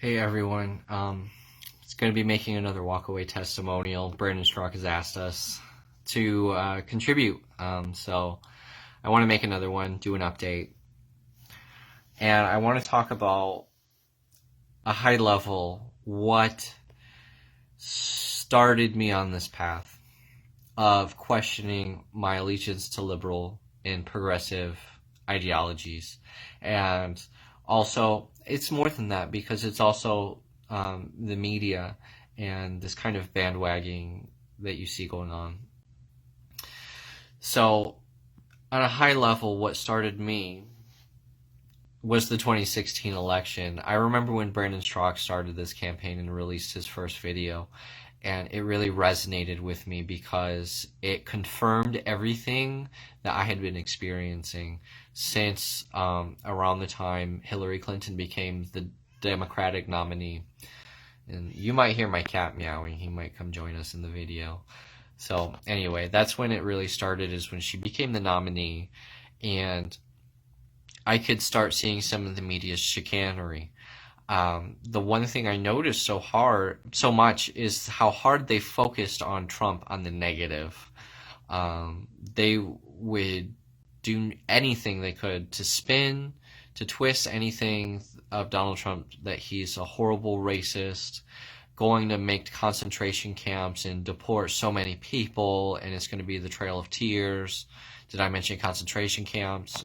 Hey everyone, it's going to be making another WalkAway testimonial. Brandon Straka has asked us to contribute, so I want to make another one, do an update, and I want to talk about a high level what started me on this path of questioning my allegiance to liberal and progressive ideologies. And also, it's more than that because it's also the media and this kind of bandwagoning that you see going on. So, on a high level, what started me was the 2016 election. I remember when Brandon Straka started this campaign and released his first video, and it really resonated with me because it confirmed everything that I had been experiencing since around the time Hillary Clinton became the Democratic nominee. And you might hear my cat meowing. He might come join us in the video. So anyway, that's when it really started, is when she became the nominee, and I could start seeing some of the media's chicanery. The one thing I noticed so much is how hard they focused on Trump on the negative. They would do anything they could to spin, to twist anything of Donald Trump, that he's a horrible racist, going to make concentration camps and deport so many people, and it's going to be the Trail of Tears. Did I mention concentration camps?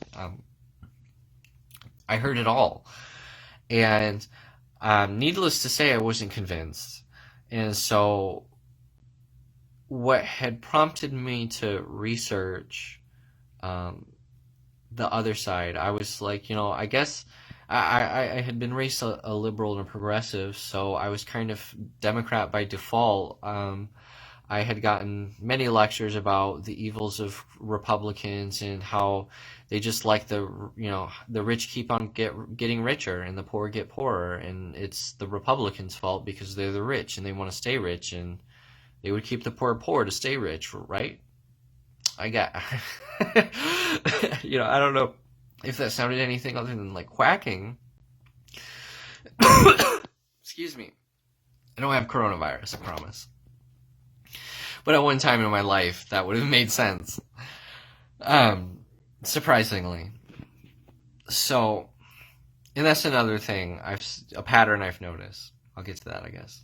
I heard it all. And needless to say, I wasn't convinced. And so what had prompted me to research the other side, I was like, I guess I had been raised a liberal and a progressive, so I was kind of Democrat by default. I had gotten many lectures about the evils of Republicans and how they just like the rich keep on getting richer and the poor get poorer, and it's the Republicans' fault because they're the rich and they want to stay rich, and they would keep the poor to stay rich, right? I don't know if that sounded anything other than like quacking. Excuse me. I don't have coronavirus, I promise. But at one time in my life, that would have made sense. Surprisingly. So, and that's another thing, a pattern I've noticed. I'll get to that, I guess.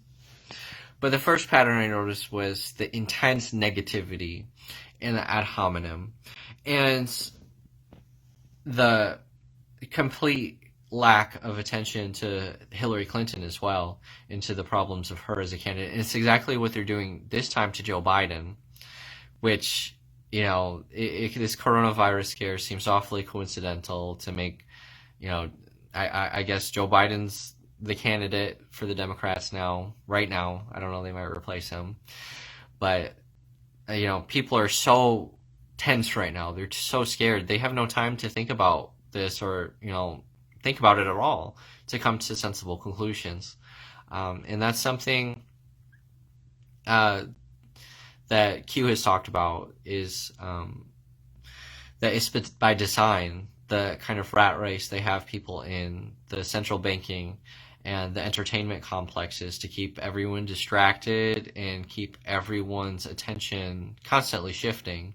But the first pattern I noticed was the intense negativity and the ad hominem, and the complete lack of attention to Hillary Clinton as well, and to the problems of her as a candidate. And it's exactly what they're doing this time to Joe Biden, which, this coronavirus scare seems awfully coincidental to make, I guess Joe Biden's the candidate for the Democrats right now. I don't know, they might replace him. But, people are so tense right now. They're so scared. They have no time to think about this or, think about it at all to come to sensible conclusions. And that's something that Q has talked about, is that it's by design, the kind of rat race they have people in the central banking and the entertainment complexes to keep everyone distracted and keep everyone's attention constantly shifting.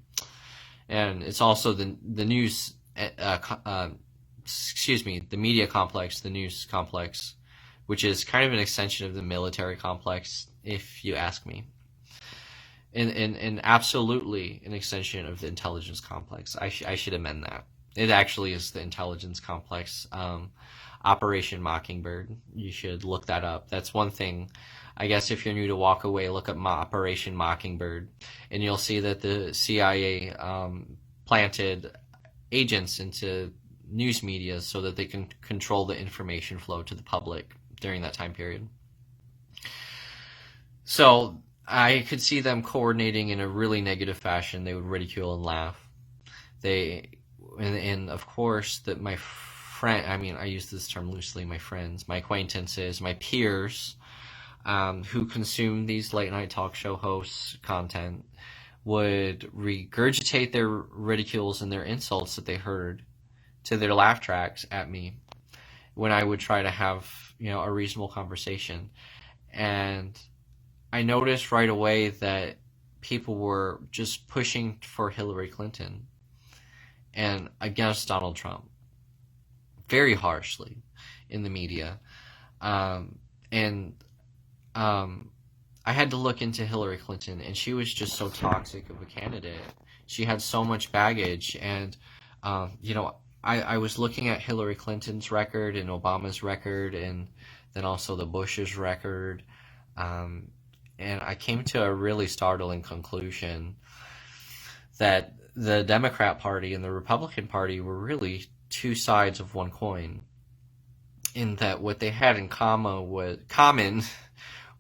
And it's also the news, the media complex, the news complex, which is kind of an extension of the military complex, if you ask me. And absolutely an extension of the intelligence complex. I should amend that. It actually is the intelligence complex. Operation Mockingbird. You should look that up. That's one thing. I guess if you're new to WalkAway, look up Operation Mockingbird, and you'll see that the CIA planted agents into news media so that they can control the information flow to the public during that time period. So I could see them coordinating in a really negative fashion. They would ridicule and laugh. And of course, that my friend, I use this term loosely, my friends, my acquaintances, my peers, who consume these late night talk show hosts' content, would regurgitate their ridicules and their insults that they heard to their laugh tracks at me. when I would try to have, a reasonable conversation. And I noticed right away that people were just pushing for Hillary Clinton and against Donald Trump very harshly in the media. And I had to look into Hillary Clinton, and she was just so toxic of a candidate. She had so much baggage, and I was looking at Hillary Clinton's record and Obama's record, and then also the Bush's record, and I came to a really startling conclusion that the Democrat Party and the Republican Party were really two sides of one coin, in that what they had in common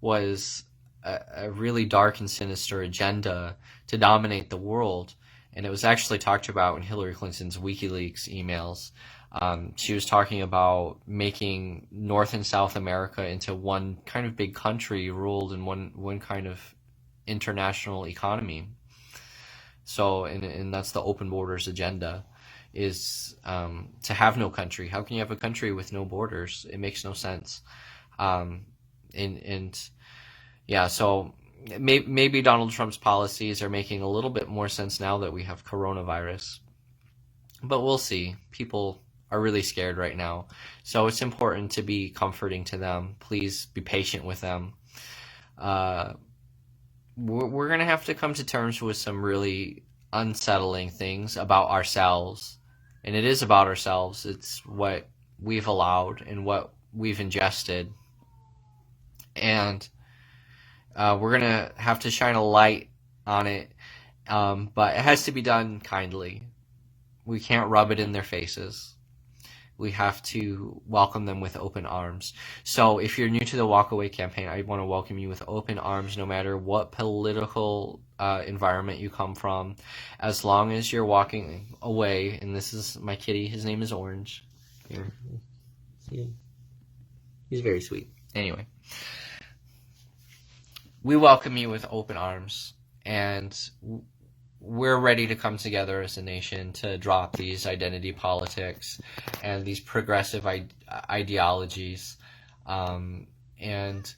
was a really dark and sinister agenda to dominate the world. And it was actually talked about in Hillary Clinton's WikiLeaks emails. She was talking about making North and South America into one kind of big country ruled in one kind of international economy. So, and that's the open borders agenda, is to have no country. How can you have a country with no borders? It makes no sense. So maybe Donald Trump's policies are making a little bit more sense now that we have coronavirus. But we'll see. People are really scared right now. So it's important to be comforting to them. Please be patient with them. We're going to have to come to terms with some really unsettling things about ourselves. And it is about ourselves. It's what we've allowed and what we've ingested. And we're going to have to shine a light on it. But it has to be done kindly. We can't rub it in their faces. We have to welcome them with open arms. So if you're new to the WalkAway campaign, I want to welcome you with open arms, no matter what political environment you come from. As long as you're walking away, and this is my kitty, his name is Orange. Here. He's very sweet. Anyway, we welcome you with open arms, and we're ready to come together as a nation to drop these identity politics and these progressive ideologies, and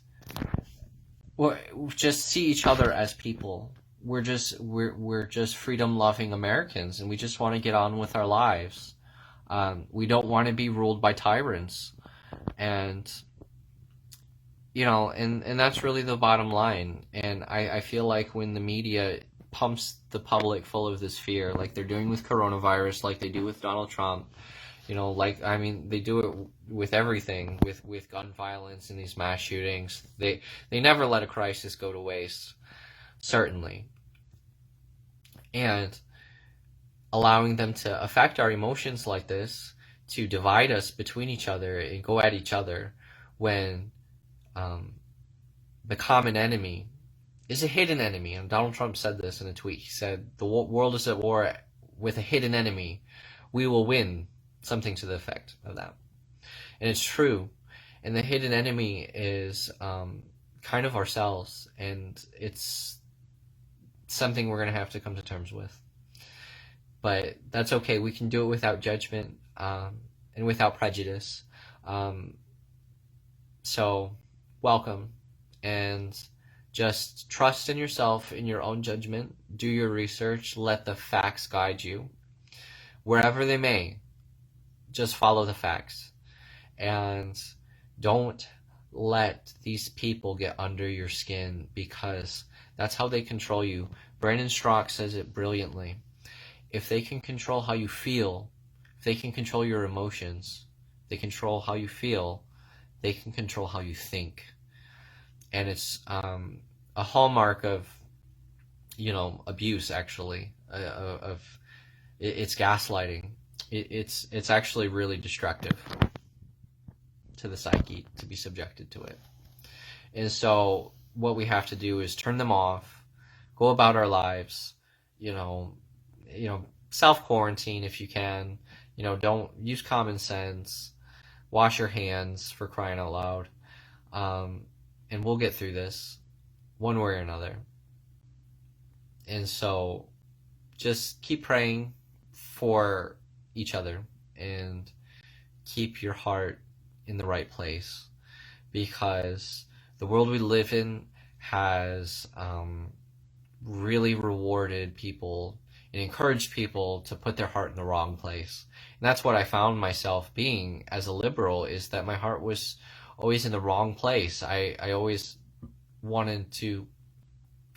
just see each other as people. We're just freedom-loving Americans, and we just want to get on with our lives. We don't want to be ruled by tyrants, and and that's really the bottom line. And I feel like when the media pumps the public full of this fear, like they're doing with coronavirus, like they do with Donald Trump, they do it with everything, with gun violence and these mass shootings. They never let a crisis go to waste, certainly. And allowing them to affect our emotions like this, to divide us between each other and go at each other, when the common enemy is a hidden enemy. And Donald Trump said this in a tweet. He said, the world is at war with a hidden enemy. We will win. Something to the effect of that. And it's true. And the hidden enemy is kind of ourselves. And it's something we're going to have to come to terms with. But that's okay. We can do it without judgment and without prejudice. So welcome. And just trust in yourself, in your own judgment. Do your research. Let the facts guide you. Wherever they may, just follow the facts. And don't let these people get under your skin, because that's how they control you. Brandon Straka says it brilliantly. If they can control how you feel, if they can control your emotions, they control how you feel, they can control how you think. And it's a hallmark of, abuse, actually, it's gaslighting. It's actually really destructive to the psyche to be subjected to it. And so what we have to do is turn them off, go about our lives, self-quarantine if you can, don't use common sense, wash your hands, for crying out loud. And we'll get through this one way or another. And so just keep praying for each other and keep your heart in the right place, because the world we live in has really rewarded people and encouraged people to put their heart in the wrong place. And that's what I found myself being as a liberal, is that my heart was always in the wrong place. I always wanted to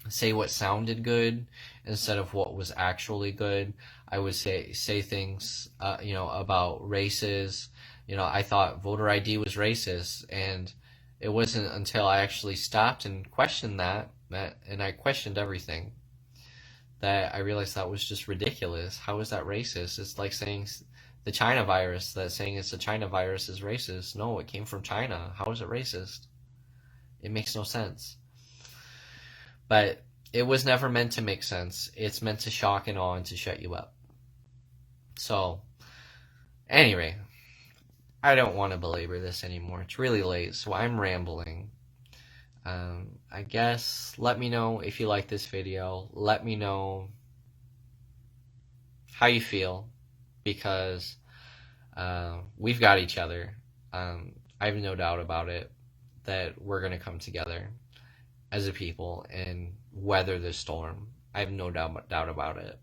say what sounded good instead of what was actually good. I would say things, about races. I thought voter ID was racist, and it wasn't until I actually stopped and questioned that, and I questioned everything, that I realized that was just ridiculous. How is that racist? It's like saying the China virus, that saying it's a China virus is racist. No, it came from China. How is it racist? It makes no sense. But it was never meant to make sense. It's meant to shock and awe and to shut you up. So, anyway, I don't want to belabor this anymore. It's really late, so I'm rambling. I guess let me know if you like this video. Let me know how you feel, because we've got each other. I have no doubt about it, that we're going to come together as a people and weather this storm. I have no doubt about it.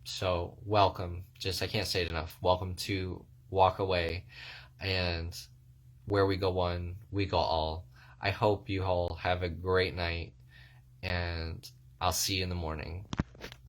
So welcome. I can't say it enough. Welcome to WalkAway, and where we go one, we go all. I hope you all have a great night, and I'll see you in the morning.